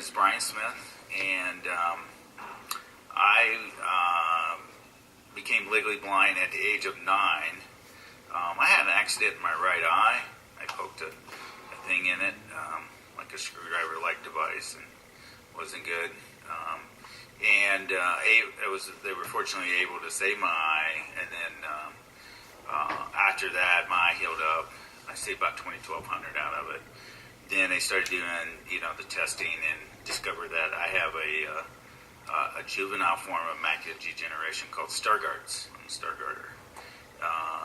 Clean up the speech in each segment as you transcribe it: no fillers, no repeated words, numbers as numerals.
is Brian Smith, and I became legally blind at the age of 9. I had an accident in my right eye. I poked a thing in it, like a screwdriver-like device, and wasn't good. They were fortunately able to save my eye, and then after that, my eye healed up. I saved about 2,200 out of it. Then they started doing, the testing and discovered that I have a juvenile form of macular degeneration called Stargardt's. I'm a Stargardter.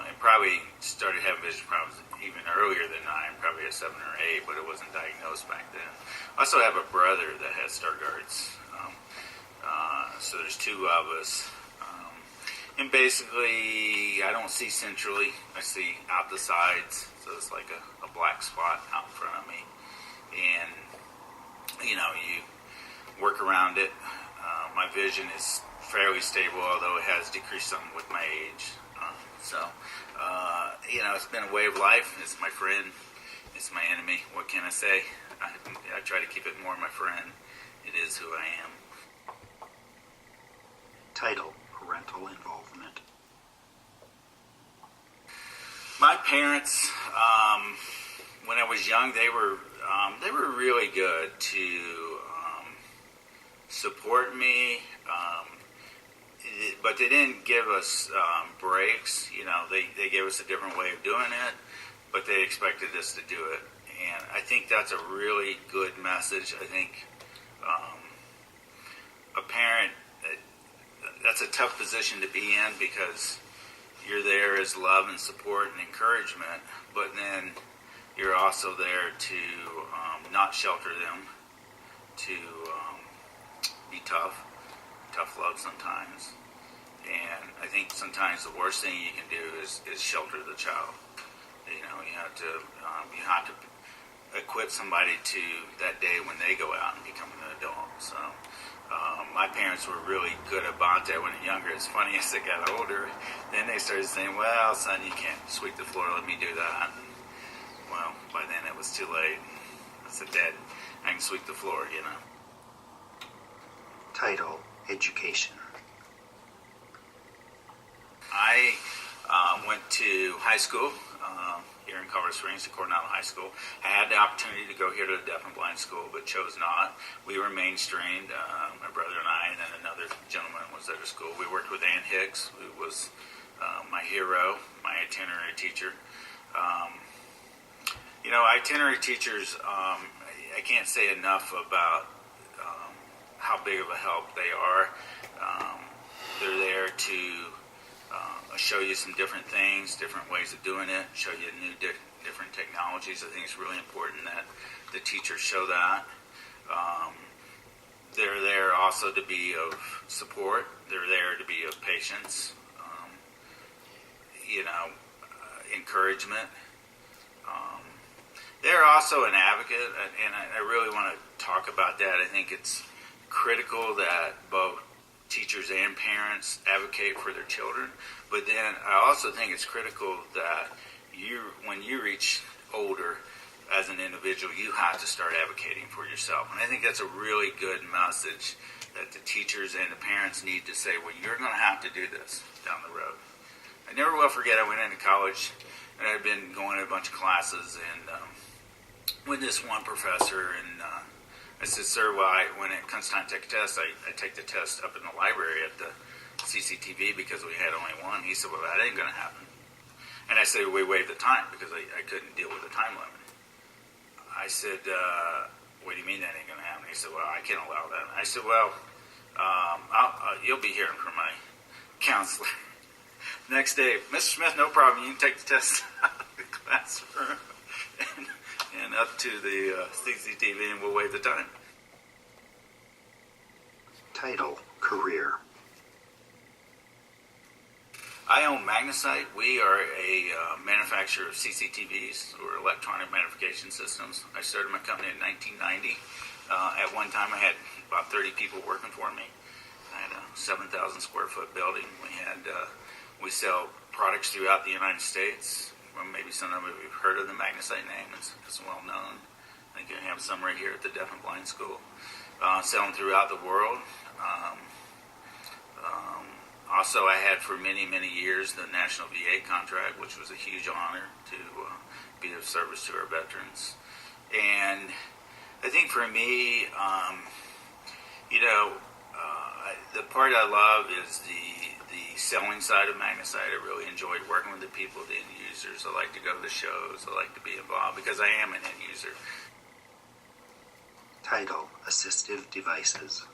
And probably started having vision problems even earlier than 9, probably at 7 or 8, but it wasn't diagnosed back then. I also have a brother that has Stargardt's. So there's 2 of us. And basically, I don't see centrally. I see out the sides. So it's like a black spot out in front of me. And, you work around it. My vision is fairly stable, although it has decreased some with my age. It's been a way of life. It's my friend. It's my enemy. What can I say? I try to keep it more my friend. It is who I am. Title: Parental Involvement. My parents, when I was young, they were really good to support me, but they didn't give us breaks. They gave us a different way of doing it, but they expected us to do it. And I think that's a really good message. I think a parent, that's a tough position to be in because you're there as love and support and encouragement, but then you're also there to not shelter them, to be tough love sometimes. And I think sometimes the worst thing you can do is shelter the child. You have to equip somebody to that day when they go out and become an adult. So my parents were really good about that when they were younger. It's funny, as they got older, then they started saying, well, son, you can't sweep the floor, let me do that. And, well, by then it was too late. I said, Dad, I can sweep the floor, Title: Education. I went to high school here in Colorado Springs at Coronado High School. I had the opportunity to go here to the deaf and blind school, but chose not. We were mainstreamed, my brother and I, and then another gentleman was at the school. We worked with Ann Hicks, who was my hero, my itinerary teacher. Itinerary teachers, I can't say enough about how big of a help they are. They're there to show you some different things, different ways of doing it, show you new different technologies. I think it's really important that the teachers show that. They're there also to be of support. They're there to be of patience, encouragement. They're also an advocate, and I really want to talk about that. I think it's critical that both teachers and parents advocate for their children, but then I also think it's critical that when you reach older as an individual, you have to start advocating for yourself. And I think that's a really good message that the teachers and the parents need to say, well, you're going to have to do this down the road. I never will forget, I went into college, and I'd been going to a bunch of classes, and with this one professor, and I said, sir, when it comes time to take a test, I take the test up in the library at the CCTV because we had only one. He said, well, that ain't going to happen. And I said, we waived the time because I couldn't deal with the time limit. I said, what do you mean that ain't going to happen? He said, well, I can't allow that. I said, well, you'll be hearing from my counselor. Next day, Mr. Smith, no problem. You can take the test out of the classroom and up to the CCTV, and we'll waive the time. Title: Career. I own Magnesite. We are a manufacturer of CCTVs, or electronic magnification systems. I started my company in 1990. At one time, I had about 30 people working for me. I had a 7,000 square foot building. We sell products throughout the United States. Well, maybe some of you have heard of the Magnesite name. It's well known. I think I have some right here at the Deaf and Blind School. selling throughout the world. Also, I had for many, many years the National VA contract, which was a huge honor to be of service to our veterans. And I think for me, the part I love is the selling side of Magnesite. I really enjoyed working with the people, the end users. I like to go to the shows. I like to be involved because I am an end user. Title: Assistive Devices.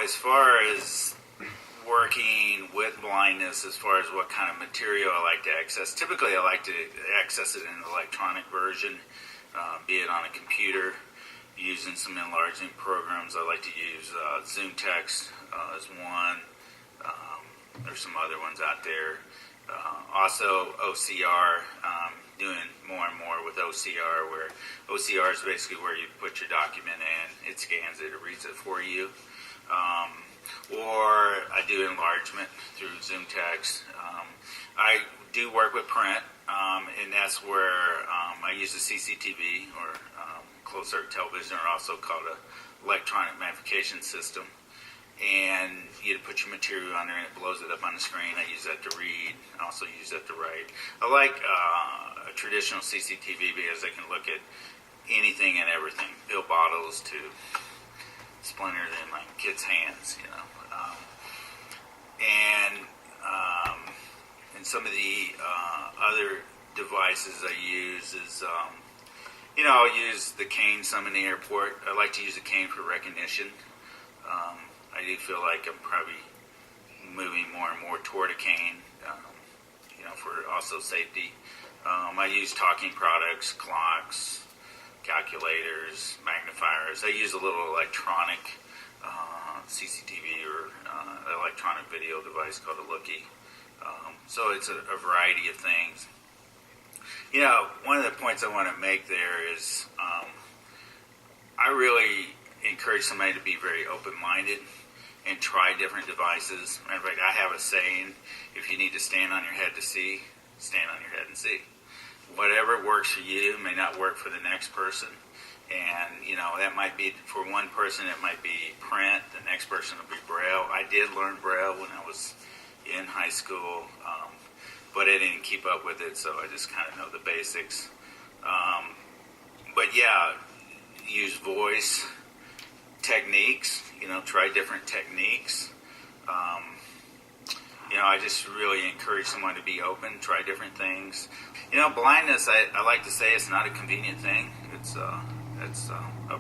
As far as working with blindness, as far as what kind of material I like to access, typically I like to access it in an electronic version, be it on a computer, using some enlarging programs. I like to use Zoom Text as one. There's some other ones out there. Also OCR, doing more and more with OCR, where OCR is basically where you put your document in, it scans it, it reads it for you. Or I do enlargement through Zoom Text. I do work with print, and that's where I use a CCTV or closed circuit television, or also called an electronic magnification system. And you put your material on there and it blows it up on the screen. I use that to read. I also use that to write. I like a traditional CCTV because I can look at anything and everything, pill bottles to splinters in my kids' hands, and some of the other devices I use is, I'll use the cane some in the airport. I like to use the cane for recognition. I do feel like I'm probably moving more and more toward a cane, for also safety. I use talking products, clocks, calculators, magnifiers. I use a little electronic CCTV or electronic video device called a lookie. So it's a variety of things. One of the points I want to make there is I really encourage somebody to be very open-minded and try different devices. Matter of fact, I have a saying: if you need to stand on your head to see, stand on your head and see. Whatever works for you may not work for the next person. And, that might be, for one person, it might be print. The next person will be Braille. I did learn Braille when I was in high school, but I didn't keep up with it, so I just kind of know the basics. But yeah, use voice techniques, try different techniques. I just really encourage someone to be open, try different things. Blindness, I like to say, it's not a convenient thing. It's a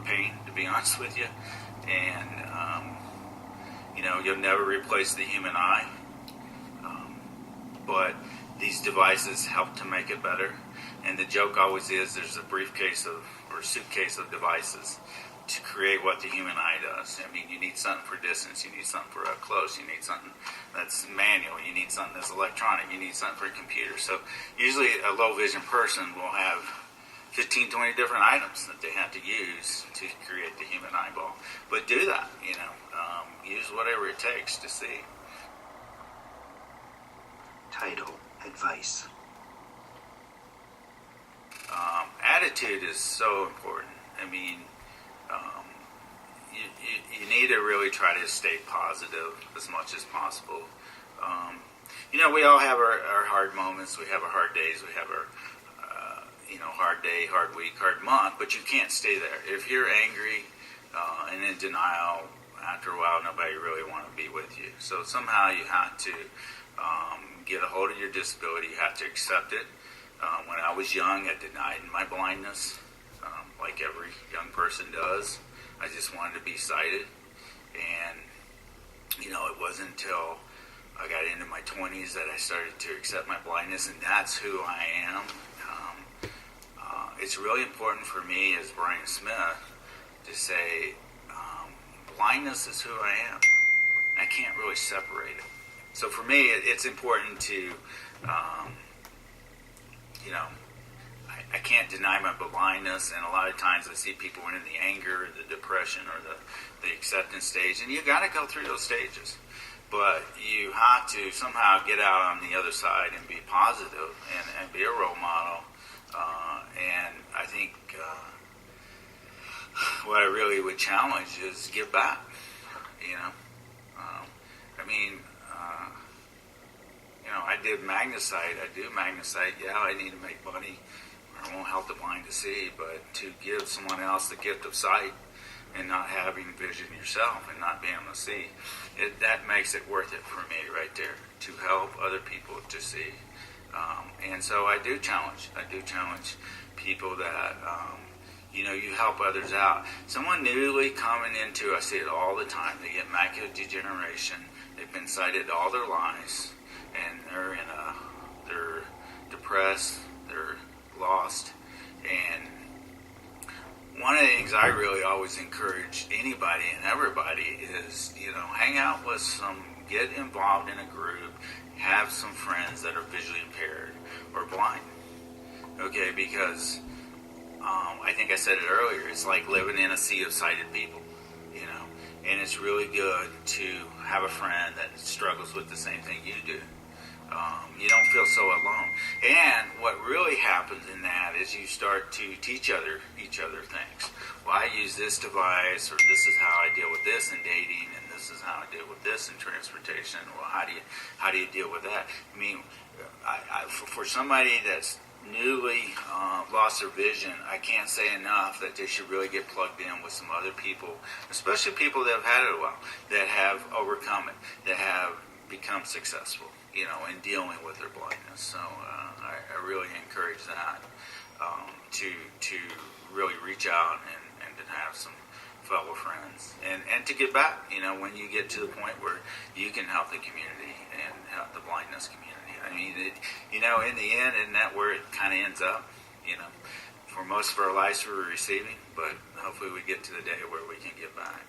pain, to be honest with you. And, you'll never replace the human eye. But these devices help to make it better. And the joke always is there's a briefcase or suitcase of devices to create what the human eye does. I mean, you need something for distance, you need something for up close, you need something that's manual, you need something that's electronic, you need something for a computer. So usually a low vision person will have 15, 20 different items that they have to use to create the human eyeball. But do that, use whatever it takes to see. Title: Advice. Attitude is so important. I mean, you need to really try to stay positive as much as possible. We all have our hard moments. We have our hard days. We have our, hard day, hard week, hard month. But you can't stay there. If you're angry and in denial, after a while, nobody really want to be with you. So somehow you have to get a hold of your disability. You have to accept it. When I was young, I denied my blindness, like every young person does. I just wanted to be sighted. And, it wasn't until I got into my 20s that I started to accept my blindness, and that's who I am. It's really important for me as Brian Smith to say, blindness is who I am. I can't really separate it. So for me, it's important to, I can't deny my blindness, and a lot of times I see people in the anger, the depression, or the acceptance stage, and you got to go through those stages. But you have to somehow get out on the other side and be positive and be a role model. And I think would challenge is give back. You know, I mean, I did magnesite. I do magnesite. Yeah, I need to make money. I won't help the blind to see, but to give someone else the gift of sight and not having vision yourself and not being able to see, that makes it worth it for me right there, to help other people to see. And so I do challenge people that, you help others out. Someone newly coming into, I see it all the time, they get macular degeneration, they've been sighted all their lives, and they're depressed, they're lost, and one of the things I really always encourage anybody and everybody is, hang out with get involved in a group, have some friends that are visually impaired or blind. Okay, because I think I said it earlier, it's like living in a sea of sighted people, and it's really good to have a friend that struggles with the same thing you do. You don't feel so alone. And what really happens in that is you start to teach each other things. Well, I use this device, or this is how I deal with this in dating, and this is how I deal with this in transportation. Well, how do you deal with that? I mean, for somebody that's newly lost their vision, I can't say enough that they should really get plugged in with some other people, especially people that have had it a while, that have overcome it, that have become successful, in dealing with their blindness. So I really encourage that, to really reach out and to have some fellow friends and to give back, when you get to the point where you can help the community and help the blindness community. I mean, in the end, isn't that where it kind of ends up? For most of our lives we're receiving, but hopefully we get to the day where we can give back.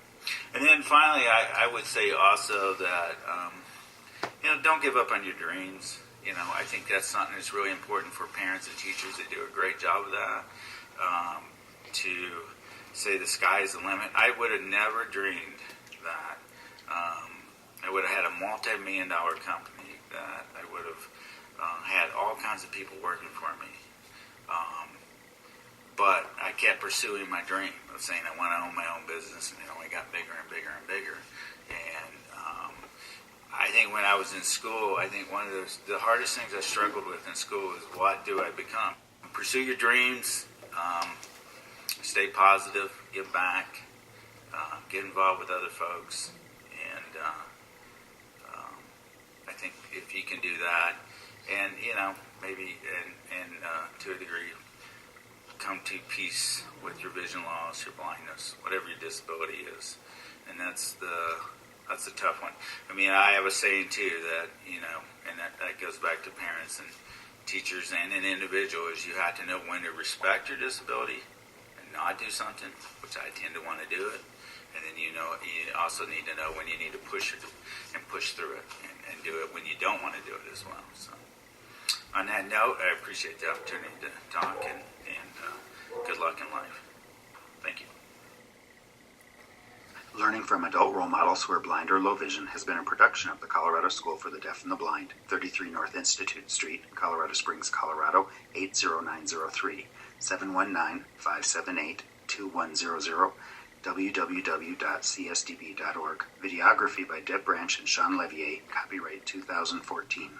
And then finally, I would say also that, don't give up on your dreams. I think that's something that's really important for parents and teachers. They do a great job of that. To say the sky is the limit. I would have never dreamed that. I would have had a multi-million-dollar company, that I would have had all kinds of people working for me. But I kept pursuing my dream of saying I want to own my own business, and it only got bigger and bigger and bigger. And I think when I was in school, I think one of the hardest things I struggled with in school is, what do I become? Pursue your dreams, stay positive, give back, get involved with other folks, and I think if you can do that, and maybe and to a degree come to peace with your vision loss, your blindness, whatever your disability is, and that's the tough one. I mean, I have a saying too that and that goes back to parents and teachers and an individual, is you have to know when to respect your disability and not do something, which I tend to want to do it. And then you also need to know when you need to push it and push through it and do it when you don't want to do it as well. So on that note, I appreciate the opportunity to talk, and good luck in life. Thank you. Learning from adult role models who are blind or low vision has been a production of the Colorado School for the Deaf and the Blind, 33 North Institute Street, Colorado Springs, Colorado, 80903, 719-578-2100, www.csdb.org. Videography by Deb Branch and Sean Levier, copyright 2014.